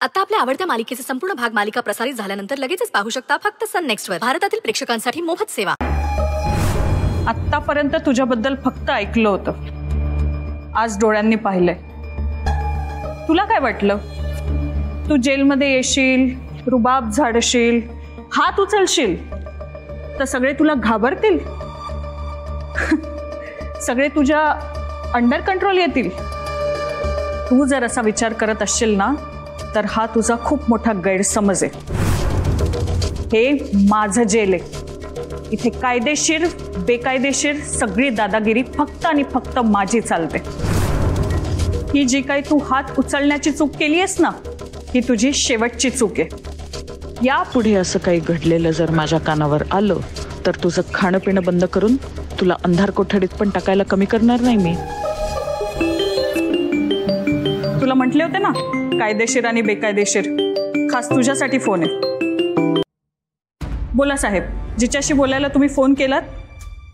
आता आपल्या आवडत्या मालिकेचे संपूर्ण भाग मालिका प्रसारित झाल्यानंतर लगेचच पाहू शकता फक्त सन नेक्स्ट वर. भारतातील प्रेक्षकांसाठी मोफत सेवा. आतापर्यंत तुझ्याबद्दल फक्त ऐकलं होतं, आज डोळ्यांनी पाहिलंय. तुला काय वाटलं? तू जेलमध्ये येशील, रुबाब झाडशील, हात उचलशील तर सगळे तुला घाबरतील? सगळे तुझ्या अंडर कंट्रोल येतील? तू जर असा विचार करत असशील ना तर हा तुझा खूप मोठा गैरसमज आहे. हे माझं जेल आहे. इथे कायदेशीर बेकायदेशीर सगळी दादागिरी फक्त आणि फक्त माझी चालते. ही जी काही तू हात उचलण्याची चूक केली आहेस ना, ही तुझी शेवटची चूक आहे. यापुढे असं काही घडलेलं जर माझ्या कानावर आलं तर तुझं खाणं पिणं बंद करून तुला अंधार कोठडीत पण टाकायला कमी करणार नाही मी. तुला म्हटले होते ना कायदेशीर आणि बेकायदेशीर, खास तुझ्यासाठी फोन आहे. बोला साहेब, जिच्याशी बोलायला तुम्ही फोन केलात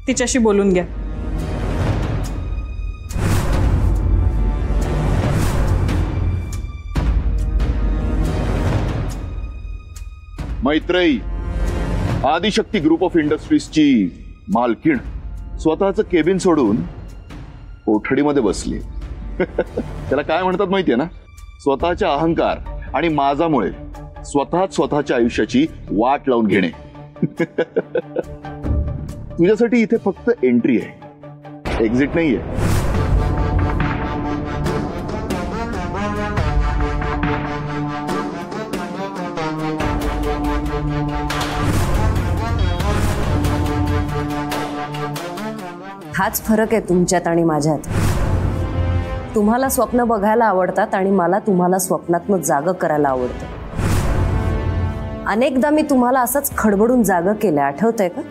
तिच्याशी बोलून घ्या. मैत्रेयी आदिशक्ती ग्रुप ऑफ इंडस्ट्रीजची मालकीण स्वतःचं केबिन सोडून कोठडीमध्ये बसली. त्याला काय म्हणतात माहितीये ना? स्वतःच्या अहंकार आणि माझामुळे स्वतःच्या आयुष्याची वाट लावून घेणे. तुझ्यासाठी इथे फक्त एंट्री आहे, एक्झिट नाहीये. हाच फरक आहे तुमच्यात आणि माझ्यात. तुम्हाला स्वप्न बघायला आवडतात आणि मला तुम्हाला स्वप्नातनं जागं करायला आवडतं. अनेकदा मी तुम्हाला असंच खडबडून जागं केलं, आठवतंय का?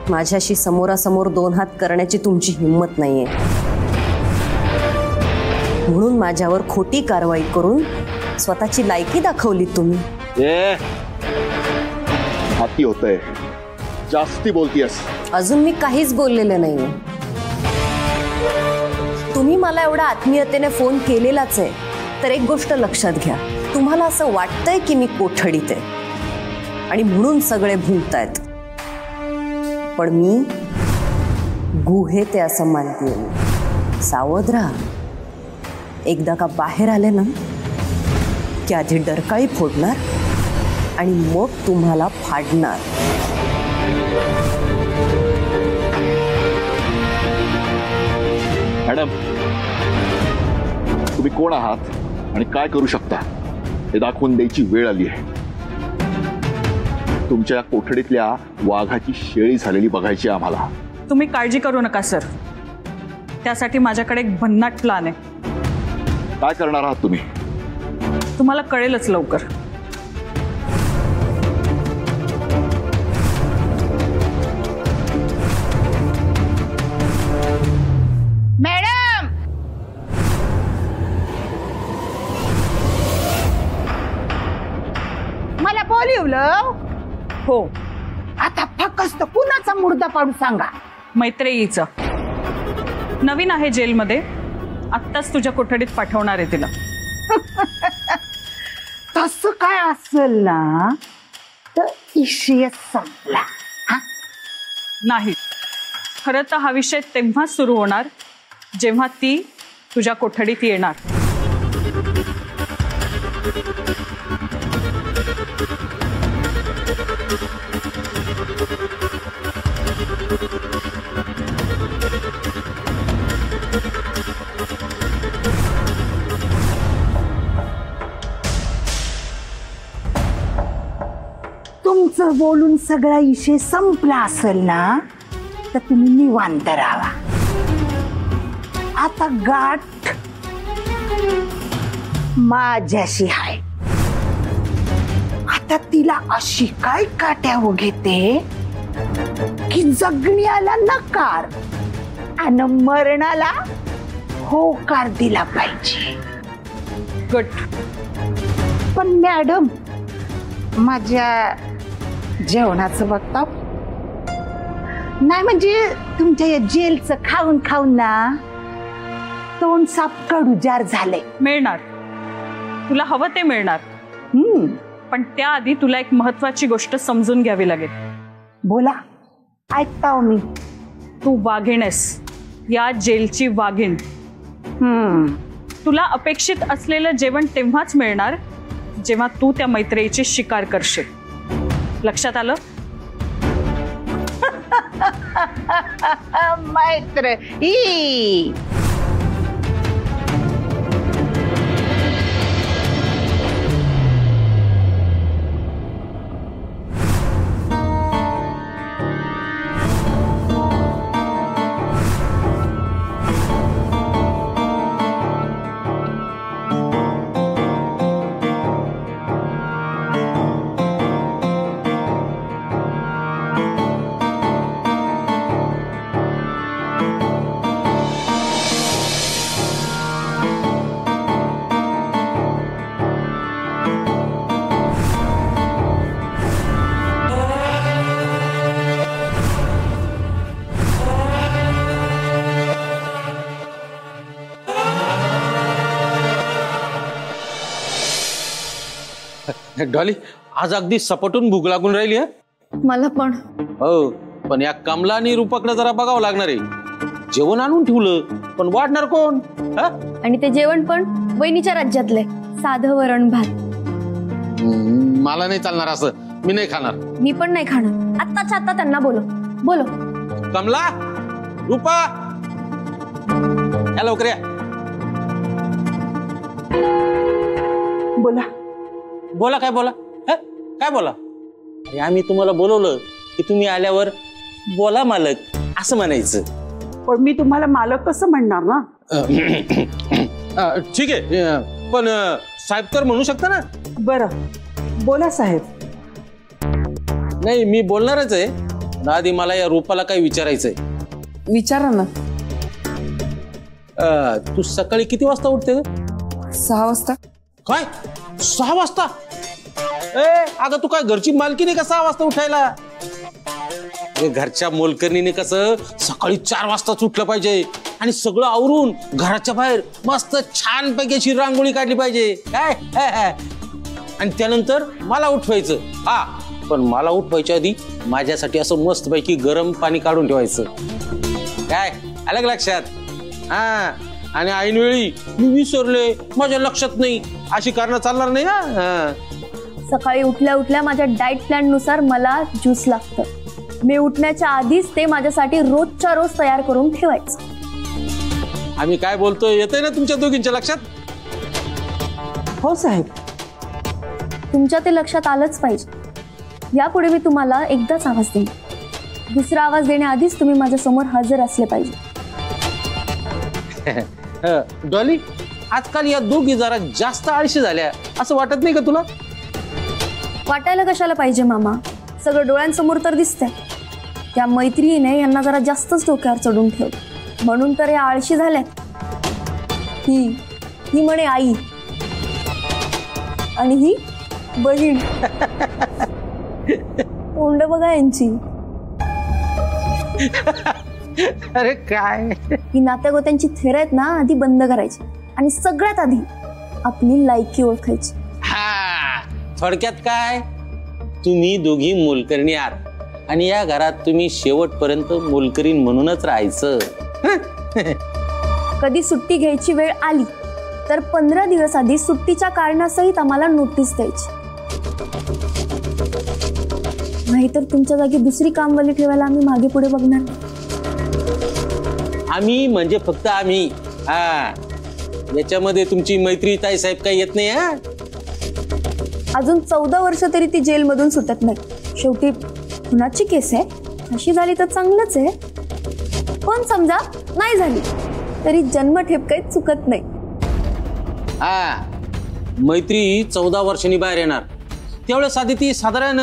माझ्याशी समोरासमोर दोन हात करण्याची तुमची हिंमत नाहीये, म्हणून माझ्यावर खोटी कारवाई करून स्वतःची लायकी दाखवली तुम्ही. हाती होतंय, जास्ती बोलतीयस. अजून मी काहीच बोललेले नाहीये. तुम्ही मला एवढा आत्मीयतेने फोन केलेलाच आहे, तर एक गोष्ट लक्षात घ्या. तुम्हाला असं वाटतंय की मी कोठडीत आहे आणि म्हणून सगळे भुंकतायत, पण मी गुहेत आहे असं मानतेय. सावध राहा. एकदा का बाहेर आले ना की आधी डरकाळी फोडणार आणि मग तुम्हाला फाडणार. मॅडम, तुम्ही कोण आहात आणि काय करू शकता हे दाखवून द्यायची वेळ आली आहे. तुमच्या कोठडीतल्या वाघाची शेळी झालेली बघायची आम्हाला. तुम्ही काळजी करू नका सर, त्यासाठी माझ्याकडे एक भन्नाट प्लान आहे. काय करणार आहात तुम्ही? तुम्हाला कळेलच लवकर. मॅडम, मला बोलवलं? हो. आता फक्त कुणाचा मुर्दा पाडू सांगा. मैत्रेयीचा. नवीन आहे जेलमध्ये, आत्ताच तुझ्या कोठडीत पाठवणार आहे तिला. तसं काय असेल ना तर विषय संपला. नाही, खरं तर हा विषय तेव्हाच सुरू होणार जेव्हा ती तुझ्या कोठडीत येणार. तुमचं बोलून सगळा विषय संपला असेल ना तर तुम्ही निवांत राहा. आता गाठ माझ्याशी आहे. आता तिला अशी काय काट्यावर घेते की जगण्याला नकार आणि मरणाला होकार दिला पाहिजे. गुड. पण मॅडम, माझ्या जेवणाचं बघता नाही म्हणजे तुमच्या या जेलचं खाऊन खाऊन ना तोंड साप कडूजार झाले. मिळणार, तुला हवं ते मिळणार. पण त्याआधी तुला एक महत्वाची गोष्ट समजून घ्यावी लागेल. बोला, ऐकता हो मी. तू वाघीण आहेस, या जेलची वाघीण. तुला अपेक्षित असलेलं जेवण तेव्हाच मिळणार जेव्हा तू त्या मैत्रीची शिकार करशील. लक्षात आलं? मैत्र ई डॉली, आज अगदी सपटून भूक लागून राहिली आहे. मला पण. हो, पण या कमला आणि रूपाकडे जरा बघावं लागणार आहे. जेवण आणून ठेवलं, पण वाढणार कोण? आणि ते जेवण पण वहिनीच्या राज्यातले, साधं वरण भात. मला नाही चालणार असं, मी नाही खाणार. मी पण नाही खाणार. आत्ताच्या आत्ता त्यांना बोलो बोलो. कमला, रूपा, या लवकर या. बोला. बोला काय बोला? काय बोला? अरे आम्ही तुम्हाला बोलवलं की तुम्ही आल्यावर बोला मालक असं म्हणायचं. पण मी तुम्हाला मालक कसं म्हणणार ना? ठीक आहे, पण साहेब तर म्हणू शकता ना. बरं, बोला साहेब. नाही, मी बोलणारच आहे. आधी मला या रूपाला काही विचारायचंय. विचारा ना. तू सकाळी किती वाजता उठते? 6 वाजता. काय 6 वाजता? अगं तू काय घरची मालकी नाही का 6 वाजता उठायला? घरच्या मोलकरणीने कसं सकाळी 4 वाजताच उठलं पाहिजे आणि सगळं आवरून घराच्या बाहेर मस्त छान पैकी अशी रांगोळी काढली पाहिजे काय. आणि त्यानंतर मला उठवायचं. हा, पण मला उठवायच्या आधी माझ्यासाठी असं मस्त पैकी गरम पाणी काढून ठेवायचं. काय अलग लक्षात? हा, आणि ऐनवेळी मी विसरले, माझ्या लक्षात नाही अशी कारणं चालणार नाही. हा, सकाळी उठल्या उठल्या माझ्या डाएट प्लॅन नुसार मला ज्यूस लागतं. मी उठण्याच्या आधीच ते माझ्यासाठी रोजच्या रोज तयार करून ठेवायचं. आम्ही काय बोलतोय येतंय ना तुमच्या दोघींच्या लक्षात? हो साहेब. तुमच्या ते लक्षात आलंच पाहिजे. यापुढे मी तुम्हाला एकदाच आवाज देईन. दुसरा आवाज देण्याआधीच तुम्ही माझ्या समोर हजर असले पाहिजे. डॉली, आजकाल या दोघी जरा जास्त आळशी झाल्या असं वाटत नाही का तुला? वाटायला कशाला पाहिजे मामा, सगळं डोळ्यांसमोर तर दिसतंय. त्या मैत्रिणीने यांना जरा जास्तच डोक्यावर चढून ठेवलं, म्हणून तर या आळशी झाल्यात. ही म्हणे आई आणि ही बहीण. तोंड बघा यांची. अरे काय, ही नात्यागोत्यांची थेर आहेत ना, आधी बंद करायची आणि सगळ्यात आधी आपली लायकी ओळखायची. हा, थोडक्यात काय, तुम्ही दोघी मोलकरणी आहात आणि या घरात तुम्ही शेवटपर्यंत मोलकरीण म्हणूनच राहायचं. कधी सुट्टी घ्यायची वेळ आली तर 15 दिवस आधी सुट्टीच्या कारणासहित आम्हाला नोटीस द्यायची. नाहीतर तुमच्या जागी दुसरी कामवाली ठेवायला आम्ही मागे पुढे बघणार. आम्ही म्हणजे फक्त आम्ही. हा, याच्यामध्ये तुमची मैत्री ताई साहेब काही येत नाही. हा, अजून 14 वर्ष तरी ती जेलमधून सुटत नाही. शेवटी खुनाची केस आहे, अशी झाली तर चांगलंच आहे. पण समजा नाही झाली तरी जन्मठेप काही चुकत नाही. हा, मैत्री 14 वर्षांनी बाहेर येणार. त्यावेळेस आधी ती साधारण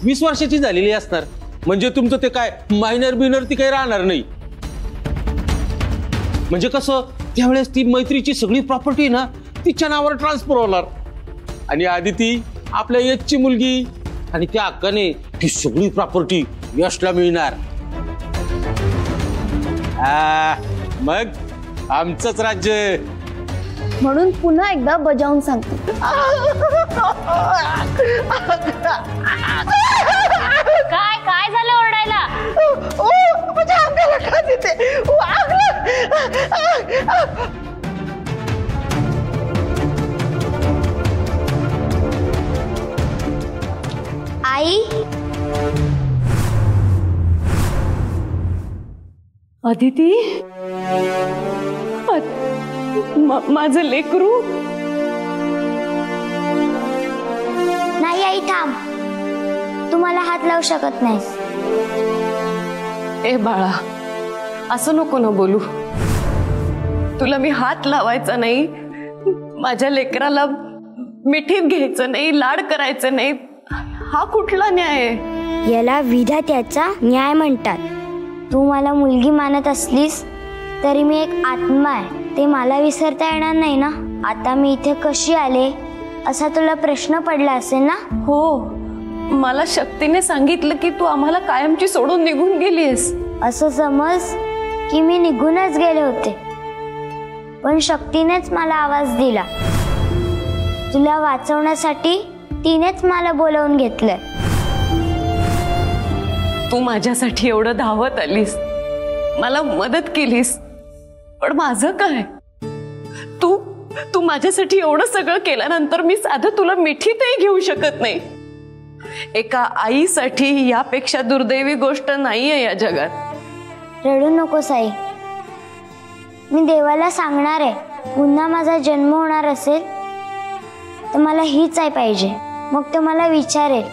20 वर्षाची झालेली असणार. म्हणजे तुमचं ते काय मायनर बिनर ती काही राहणार नाही. म्हणजे कसं, त्यावेळेस ती मैत्रीची सगळी प्रॉपर्टी ना तिच्या नावावर ट्रान्सफर होणार आणि आधी ती आपल्या यशची मुलगी आणि त्या हक्काने ती सगळी प्रॉपर्टी यशला मिळणार. मग आमचंच राज्य. म्हणून पुन्हा एकदा बजावून सांगते, काय काय झालं ओरडायला? माझ्या अंगाला खाज येते. आई, अदिती, माझं लेकरू. नाही आई थांब, तू मला हात लावू शकत नाहीस. ए बाळा, असं नको ना बोलू. तुला मी हात लावायचा नाही, माझ्या लेकराला मिठीत घ्यायचं नाही, लाड करायचं नाही, हा कुठला न्याय आहे? याला विधात्याचा न्याय म्हणतात. तू मला मुलगी मानत असलीस तरी मी एक आत्मा आहे, ते मला विसरता येणार नाही ना. आता मी इथे कशी आले असा तुला प्रश्न पडला असेल ना? हो, मला शक्तीने सांगितलं की तू आम्हाला कायमची सोडून निघून गेलीस. असं समज की मी निघूनच गेले होते, पण शक्तीनेच मला आवाज दिला. तुला वाचवण्यासाठी तिनेच मला बोलावून घेतलंय. तू माझ्यासाठी एवढं धावत आलीस, मला मदत केलीस, पण माझं काय? तू माझ्यासाठी एवढं सगळं केल्यानंतर मी साधं तुला मिठीतही घेऊ शकत नाही. एका आईसाठी यापेक्षा दुर्दैवी गोष्ट नाहीये या जगात. रडू नकोस आई, मी देवाला सांगणार आहे. पुन्हा माझा जन्म होणार असेल तर मला हीच आई पाहिजे. मग तो मला विचारेल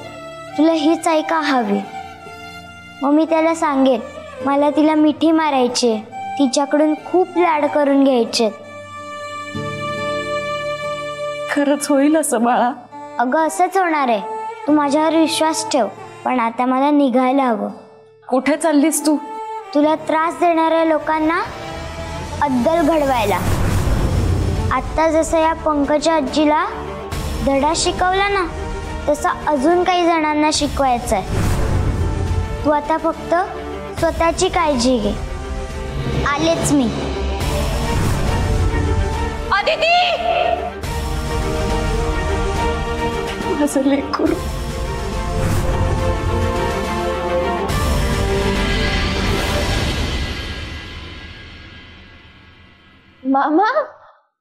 तुला हीच आई का हवी. मग मी त्याला सांगेन मला तिला मिठी मारायची, तिच्याकडून खूप लाड करून घ्यायचे. खरंच होईल असं बाळा? अगं असंच होणार आहे, तू माझ्यावर विश्वास ठेव. पण आता मला निघायला हवं. कुठे चाललीस तू? तुला त्रास देणाऱ्या लोकांना अद्दल घडवायला. आता जसं या पंकजा आजीला धडा शिकवला ना, तसं अजून काही जणांना शिकवायचं आहे. तू आता फक्त स्वतःची काळजी घे. आलेच मी. अदिती, माझं लेकरू. मामा,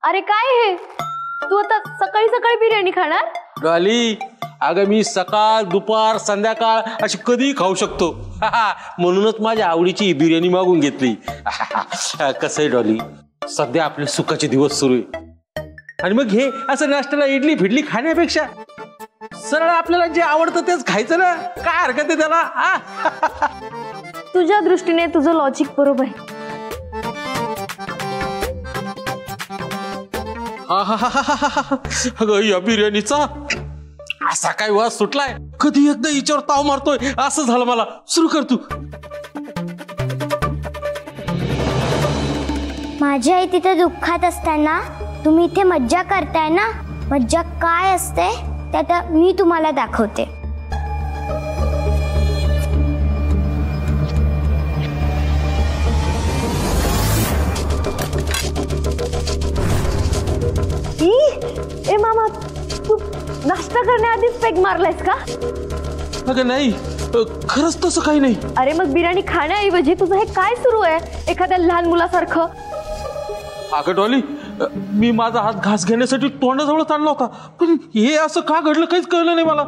अरे काय हे? तू आता सकाळी सकाळी बिर्याणी खाणार? डॉली, अगं मी सकाळ दुपार संध्याकाळ अशी कधीही खाऊ शकतो. म्हणूनच माझ्या आवडीची बिर्याणी मागून घेतली. कसं आहे डॉली, सध्या आपले सुखाचे दिवस सुरू आहे आणि मग हे असं नाश्त्याला इडली फिडली खाण्यापेक्षा सरळ आपल्याला जे आवडतं तेच खायचं ना. काय हरकत आहे त्याला? तुझ्या दृष्टीने तुझं लॉजिक बरोबर आहे. अगं या बिर्याणीचा असा काय वास सुटलाय, कधी एकदा हिच्यावर ताव मारतोय असं झालं मला. सुरू कर तू. माझी आई तिथे दुःखात असताना तुम्ही इथे मज्जा करताय ना. मज्जा काय असते ते आता मी तुम्हाला दाखवते. ए मामा, तू नाश्ता करण्याआधीच पेग मारलायस का? अगं नाही, खरंच तसं काही नाही. अरे मग बिर्याणी खाण्याऐवजी तुझं हे काय सुरू आहे एखाद्या लहान मुलासारखं? अगं डॉली, मी माझा हात घास घेण्यासाठी तोंडाजवळ आणला होता, पण हे असं का घडलं काहीच कळलं नाही मला.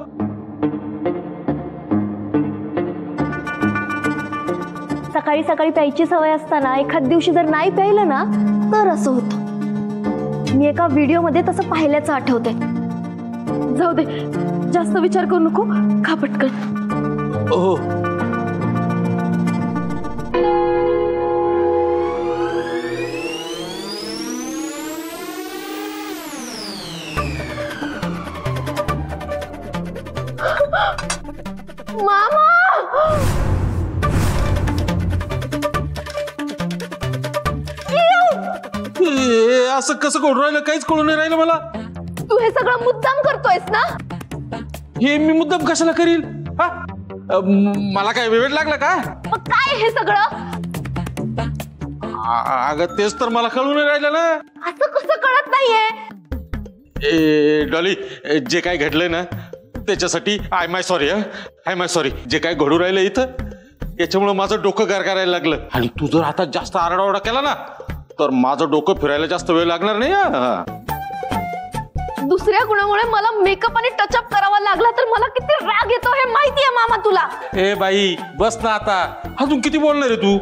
सकाळी सकाळी प्यायची सवय असताना एखाद दिवशी जर नाही प्यायलं ना तर असं होतं. मी एका व्हिडिओ मध्ये तसं पाहिल्याचं आठवते. जाऊ दे, जास्त विचार करू नको, खा पटकन. हो. मामा, असं कसं करून राहिलं, काहीच कळून नाही राहिलं मला. तू हे सगळं मुद्दाम करतोयस ना? हे मी मुद्दाम कशाला करील? मला काय वेळ लागला का? मग काय हे सगळं? अगं तेच तर मला कळून राहिलं ना. असं कसं कळत नाहीये? ए डॉली, जे काय घडलंय ना त्याच्यासाठी आय माय सॉरी. जे काय घडू राहिलं इथं याच्यामुळे माझं डोकं गारगारायला लागलं. आणि तू जर आता जास्त आरडाओरडा केला ना तर माझं डोकं फिरायला जास्त वेळ लागणार नाही. दुसऱ्या गुणामुळे मला मेकअप आणि टचअप करावा लागला तर मला किती राग येतो हे माहितीये मामा तुला. ए बाई बस ना आता, अजून किती बोलणार आहे तू?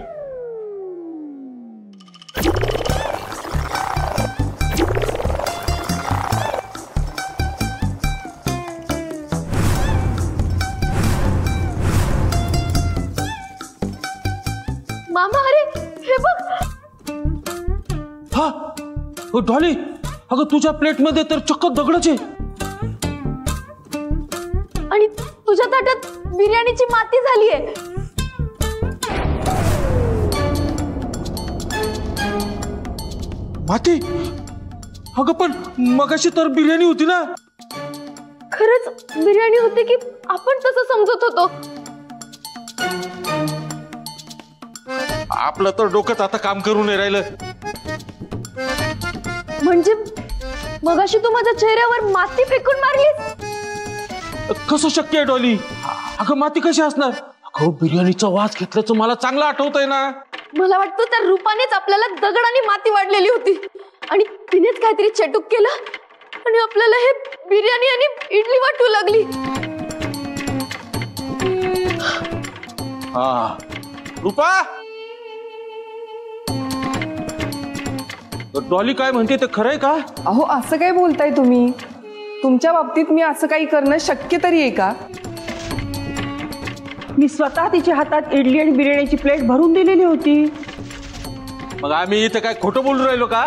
मामा अरे हे बघ. हा डॉली, अगं तुझ्या प्लेटमध्ये तर चक्क दगडच आहे. आणि तुझ्या ताटात बिर्याणीची माती झालीये. माती? अगं पण मगाशी तर बिर्याणी होती ना. खरंच बिर्याणी होती की आपण तसं समजत होतो? आपलं तर डोकंच आता काम करून नाही राहिलं. म्हणजे मगाशी तू माझ्या चेहऱ्यावर माती फेकून मारलीस? कसं शक्य आहे डॉली? अगं माती कशी असणार? अगं बिर्याणीचा वास घेतल्याचं मला चांगलं आठवतंय ना. मला वाटतं त्या रूपानेच आपल्याला दगड आणि माती वाढलेली होती आणि तिनेच काहीतरी चटूक केलं आणि आपल्याला हे बिर्याणी आणि इडली वाटू लागली. हा रूपा, डॉली काय म्हणते ते खरंय का? अहो असं काय बोलताय तुम्ही? तुमच्या बाबतीत मी असं काही करणं शक्य तरी आहे का? मी स्वतः तिच्या हातात इडली आणि बिर्याणीची प्लेट भरून दिलेली होती. मग आम्ही इथं काय खोटं बोलून राहिलो का?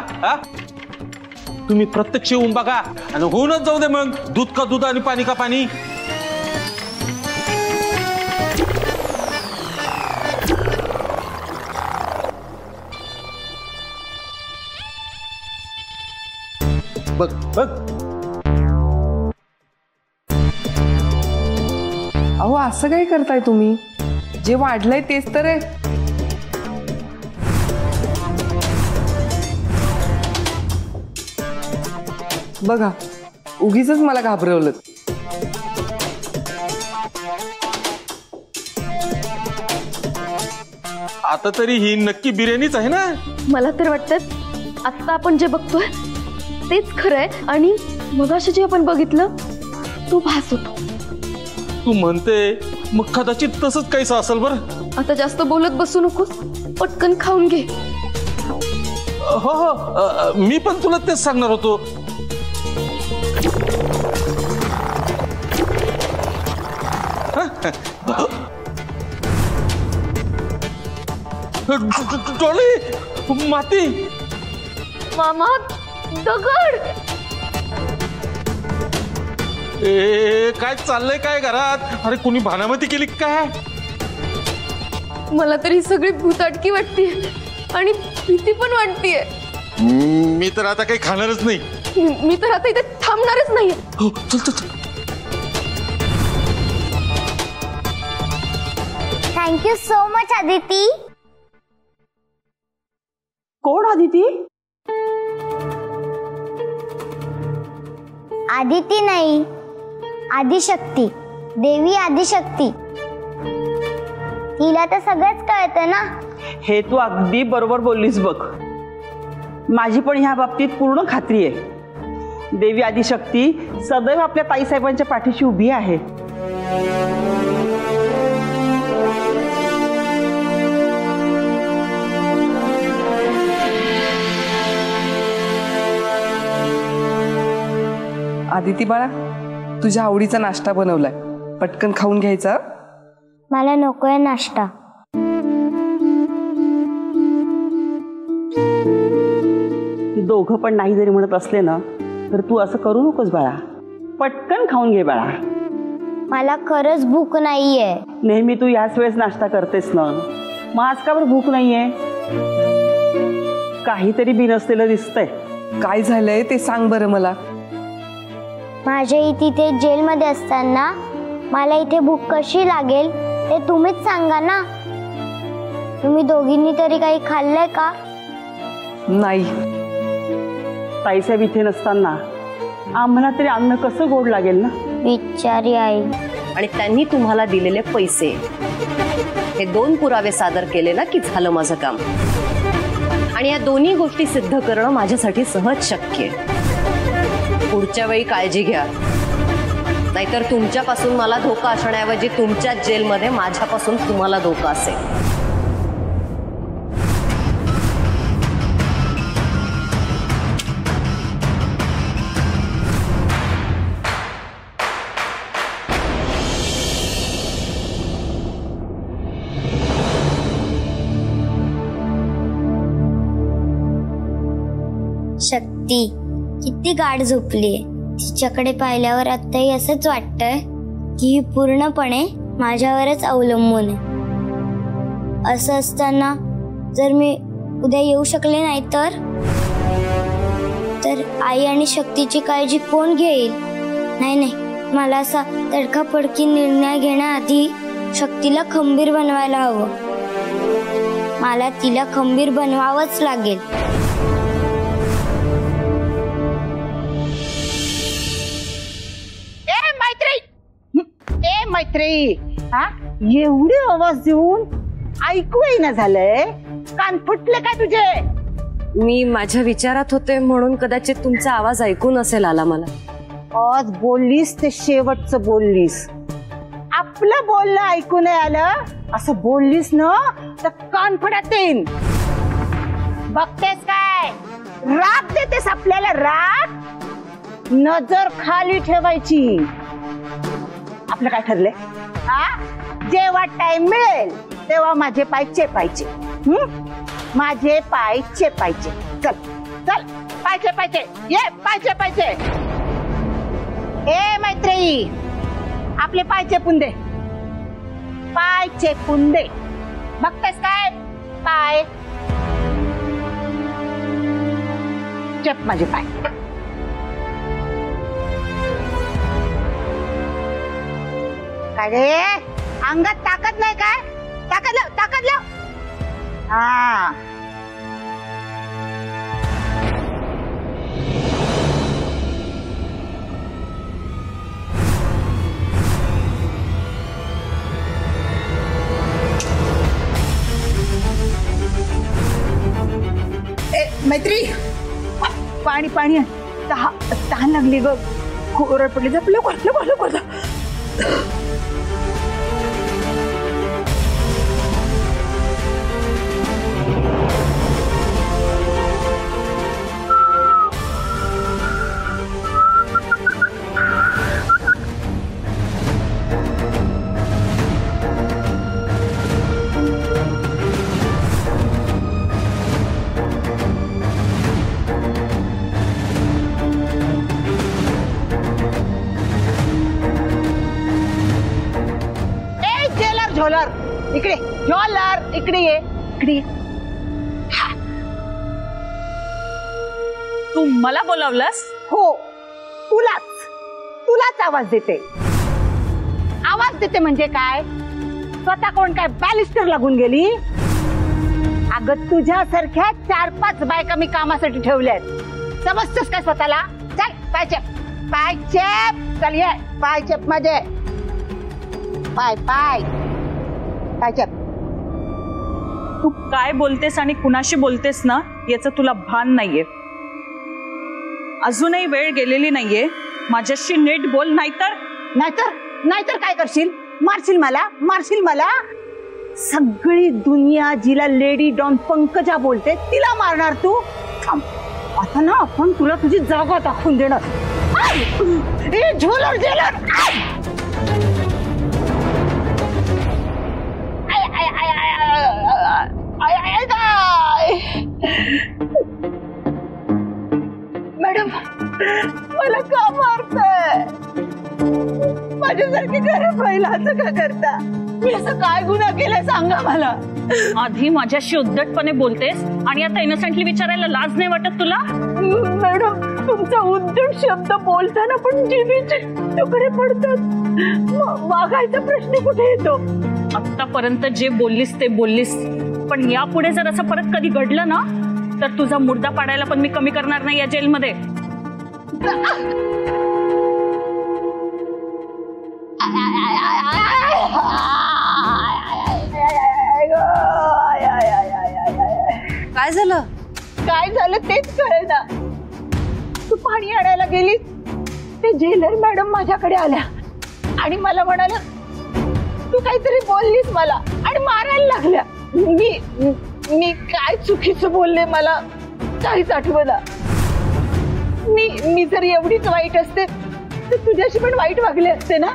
तुम्ही प्रत्यक्ष येऊन बघा आणि होऊनच जाऊ दे मग. दूध का दूध आणि पाणी का पाणी. बघ बघ. अहो असं काय करताय तुम्ही? जे वाढलंय तेच तर आहे. बघा उगीच मला घाबरवलं. आता तरी ही नक्की बिर्याणीच आहे ना? मला तर वाटतं आता आपण जे बघतोय तेच खरंय आणि मगाशी जे आपण बघितलं तो भास होतो. तू म्हणते मग कदाचित तसंच काहीच असेल. बरं आता जास्त बोलत बसू नकोस, पटकन खाऊन घे. हो हो, मी पण तुला तेच सांगणार होतो. डॉली माती. मामा दगड. ए काय चाललंय काय घरात? अरे कोणी भानामती केली काय? मला तरी सगळी भूताटकी वाटतेय आणि भीती पण वाटतेय. मी तर आता काही खाणारच नाही. मी तर आता इथे थांबणारच नाही. हो चल चल चल. Thank you so much Aditi. कोण आदिती? आदिती नाही, आदिशक्ती, देवी आदिशक्ती. तिला तर सगळंच कळतं ना. हे तू अगदी बरोबर बोललीस बघ. माझी पण ह्या बाबतीत पूर्ण खात्री आहे. देवी आदिशक्ती सदैव आपल्या ताईसाहेबांच्या पाठीशी उभी आहे. आदिती बाळा, तुझ्या आवडीचा नाश्ता बनवलाय, पटकन खाऊन घ्यायचा. मला नकोय नाश्ता. दोघं पण नाही जरी म्हणत असले ना तर तू असं करू नकोस बाळा. पटकन खाऊन घे बाळा. मला खरंच भूक नाहीये. नेहमी तू याच वेळेस नाश्ता करतेस ना, मग आज का बरं भूक नाहीये? काहीतरी बिनसलेलं दिसतंय. काय झालंय ते सांग बरं मला. माझ्या तिथे जेलमध्ये असताना मला इथे भूक कशी लागेल ते तुम्हीच सांगा ना. तुम्ही दोघींनी तरी काही खाल्लंय का? नाही. ताईसाहेब इथे नसताना आम्हाला तरी अन्न कसं गोड लागेल ना. बिचारी आई. आणि त्यांनी तुम्हाला दिलेले पैसे, हे 2 पुरावे सादर केले ना की झालं माझं काम. आणि या दोन्ही गोष्टी सिद्ध करणं माझ्यासाठी सहज शक्य आहे. पुढच्या वेळी काळजी घ्या, नाहीतर तुमच्यापासून मला धोका असण्याऐवजी तुमच्याच जेलमध्ये माझ्यापासून तुम्हाला धोका असेल. शक्ती किती गाढ झोपलीये. तिच्याकडे पाहिल्यावर आताही असंच वाटतंय की ही पूर्णपणे माझ्यावरच अवलंबून आहे. असं असताना जर मी उद्या येऊ शकले नाही तर आई आणि शक्तीची काळजी कोण घेईल. नाही, मला असा तडकाफडकी निर्णय घेण्याआधी शक्तीला खंबीर बनवायला हवं. मला तिला खंबीर बनवावंच लागेल. मैत्री, हा एवढे आवाज देऊन ऐकू येईना झालंय. कान फुटले काय तुझे? मी माझ्या विचारात होते म्हणून कदाचित तुमचा आवाज ऐकून असेल आला मला. आज बोललीस ते शेवटचं बोललीस. आपलं बोलणं ऐकू नाही आलं असं बोललीस ना तर कान फुटत येईन. बघतेस काय, राग देतेस आपल्याला. राग, नजर खाली ठेवायची. आपलं काय ठरलंय? जेव्हा टाइम मिळेल तेव्हा माझे पाय चेपायचे. माझे पाय चेपायचे. चल चल, पाय चेपायचे. ये पाय चेपायचे. ए मैत्री, आपले पाय चेपून दे. पाय चेपून दे. बघतेस काय, पाय चेप माझे पाय. काय रे, अंगात ताकद नाही काय? ताकद लाव, ताकद लाव. हा, मैत्री, पाणी पाणी. तहान लागली ग. कोरड पडली. लवकर. झोलर इकडे, झोलर इकडे ये, इकडे ये. तू मला बोलावलंस? हो, तुलाच आवाज देते. आवाज देते म्हणजे काय? स्वतः कोण काय बॅलिस्टर लागून गेली? अगं तुझ्यासारख्या 4-5 बायका मी कामासाठी ठेवल्यात. समजतेस काय स्वतःला? चल पाय चेप, पाय चेप. चल ये, पाय चेप माझे. पाय पाय पाय चेप. तू काय बोलतेस आणि कुणाशी बोलतेस ना याचं तुला भान नाहीये. अजूनही वेळ गेलेली नाहीये. माझ्याशी नीट बोल, नाहीतर काय करशील? मारशील मला. सगळी दुनिया जिला लेडी डॉन पंकजा बोलते तिला मारणार तू? थांब, आता ना आपण तुला तुझी जागा दाखवून देणार. झोलर झेलर. मॅडम, मला का मारताय? माझ्यासारखी गरीब महिला असं का करता? मी असं काय गुन्हा केलाय सांगा मला. आधी माझ्याशी उद्धटपणे बोलतेस आणि आता इनोसेंटली विचारायला लाज नाही वाटत तुला? मॅडम, तुमचा उद्धट शब्द बोलताना पण जिभेचे तुकडे पडतात. वागायचा प्रश्न कुठे येतो? आतापर्यंत जे बोललीस ते बोललीस, पण यापुढे जर असं परत कधी घडलं ना तर तुझा मुर्दा पाडायला पण मी कमी करणार नाही या जेलमध्ये. काय झालं? काय झालं तेच कळेना. तू पाणी आणायला गेली, ते जेलर मॅडम माझ्याकडे आल्या आणि मला म्हणाल्या तू काहीतरी बोललीस मला आणि मारायला लागल्या. मी काय चुकीचं बोलले मला काहीच आठवना. मी जर एवढीच वाईट असते तर तुझ्याशी पण वाईट वागले असते ना.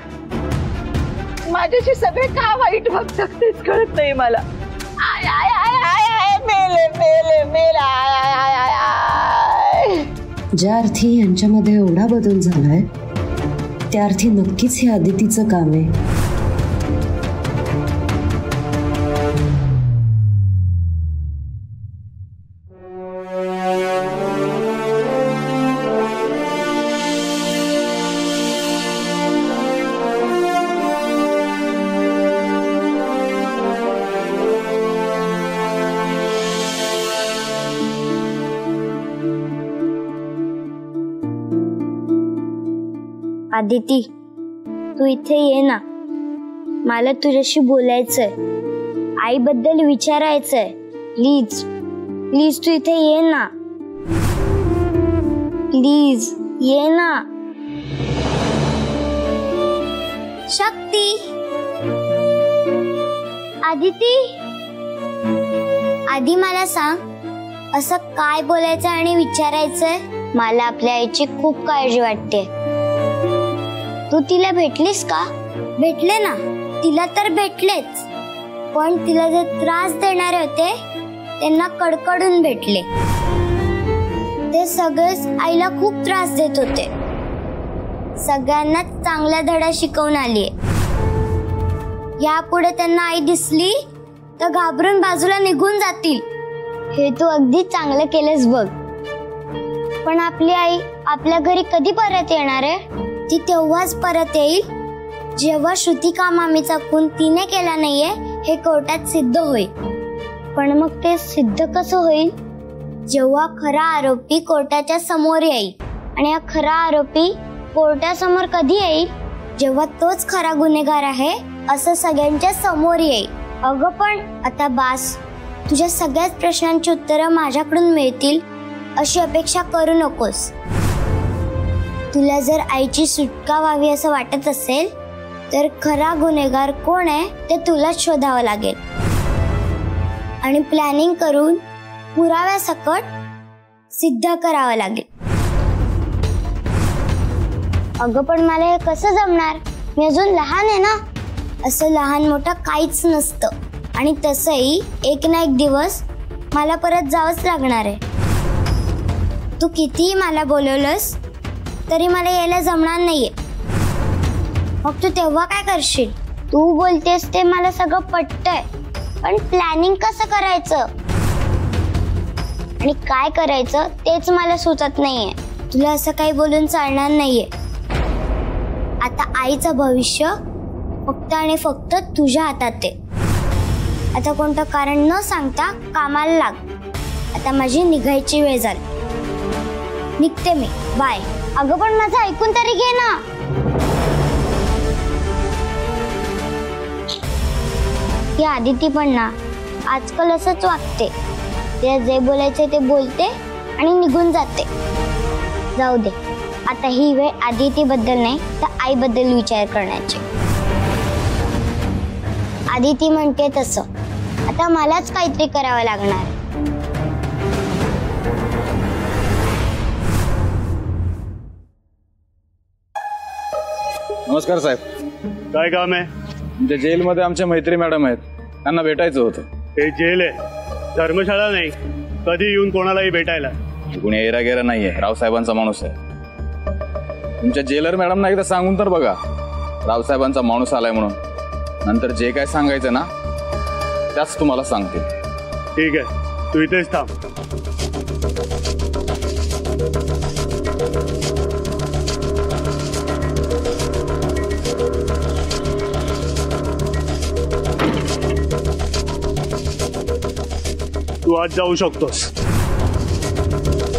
माझ्याशी सगळे का वाईट वागतात तेच कळत नाही मला. I I I I I मेले मेले मेला आय आय आय आय. ज्या अर्थी यांच्यामध्ये एवढा बदल झालाय त्या अर्थी नक्कीच हे आदितीचं काम आहे. आदिती, तू इथे ये ना. मला तुझ्याशी बोलायचंय, आईबद्दल विचारायचंय. प्लीज प्लीज तू इथे ये ना. प्लीज ये ना. शक्ती. आदिती, आधी मला सांग असं काय बोलायचं आणि विचारायचंय. मला आपल्या आईची खूप काळजी वाटते. तू तिला भेटलीस का? भेटले ना. तिला तर भेटलेच, पण तिला जे त्रास देणारे होते त्यांना कडकडून भेटले. ते सगळेच आईला खूप त्रास देत होते. सगळ्यांना चांगला धडा शिकवून आलीये. यापुढे त्यांना आई दिसली तर घाबरून बाजूला निघून जातील. हे तू अगदी चांगलं केलंस बघ. पण आपली आई आपल्या घरी कधी परत येणार आहे? ती तेव्हाच परत येईल जेव्हा श्रुतिका मामीचा खून तिने केला नाहीये हे कोर्टात सिद्ध होईल. पण मग ते सिद्ध कसं होईल? जेव्हा खरा आरोपी कोर्टाच्या समोर येईल. आणि हा खरा आरोपी कोर्टासमोर कधी येईल? जेव्हा तोच खरा गुन्हेगार आहे असं सगळ्यांच्या समोर येईल. अगं पण आता बास. तुझ्या सगळ्याच प्रश्नांची उत्तरं माझ्याकडून मिळतील अशी अपेक्षा करू नकोस. तुला जर आईची सुटका व्हावी असं वाटत असेल तर खरा गुन्हेगार कोण आहे ते तुलाच शोधावं लागेल. आणि प्लॅनिंग करून पुराव्यासकट सिद्ध करावं लागेल. अगं पण मला हे कसं जमणार? मी अजून लहान आहे ना. असं लहान मोठं काहीच नसतं. आणि तसंही एक ना एक दिवस मला परत जावंच लागणार आहे. तू कितीही मला बोलवलंस तरी मला यायला जमणार नाहीये. मग तू तेव्हा काय करशील? तू बोलतेस ते मला सगळं पटतंय, पण प्लॅनिंग कसं करायचं आणि काय करायचं तेच मला सुचत नाहीये. तुला असं काही बोलून चालणार नाहीये. आता आईचं भविष्य फक्त आणि फक्त तुझ्या हातात आहे. आता कोणतं कारण न सांगता कामाला लाग. आता माझी निघायची वेळ झाली. निघते मी. बाय. अगं पण माझं ऐकून तरी घे ना. ही आदिती पण ना आजकाल असंच वागते. तिला जे बोलायचे ते बोलते आणि निघून जाते. जाऊ दे. आता ही वेळ आदिती बद्दल नाही तर आई बद्दल विचार करण्याची. आदिती म्हणते तसं आता मलाच काहीतरी करावं लागणार. नमस्कार साहेब. काय काम आहे? तुमच्या जेलमध्ये आमच्या मैत्री मॅडम आहेत, त्यांना भेटायचं होतं. हे जेल आहे, धर्मशाळा नाही. कधी येऊन कोणालाही भेटायला. कुणी एरागेरा नाहीये, रावसाहेबांचा माणूस आहे. तुमच्या जेलर मॅडमना एकदा सांगून तर बघा रावसाहेबांचा माणूस आलाय म्हणून. नंतर जे काय सांगायचं ना त्याच तुम्हाला सांगतील. ठीक आहे, तू इथेच थांब. तू आज जाऊ शकतोस. आहे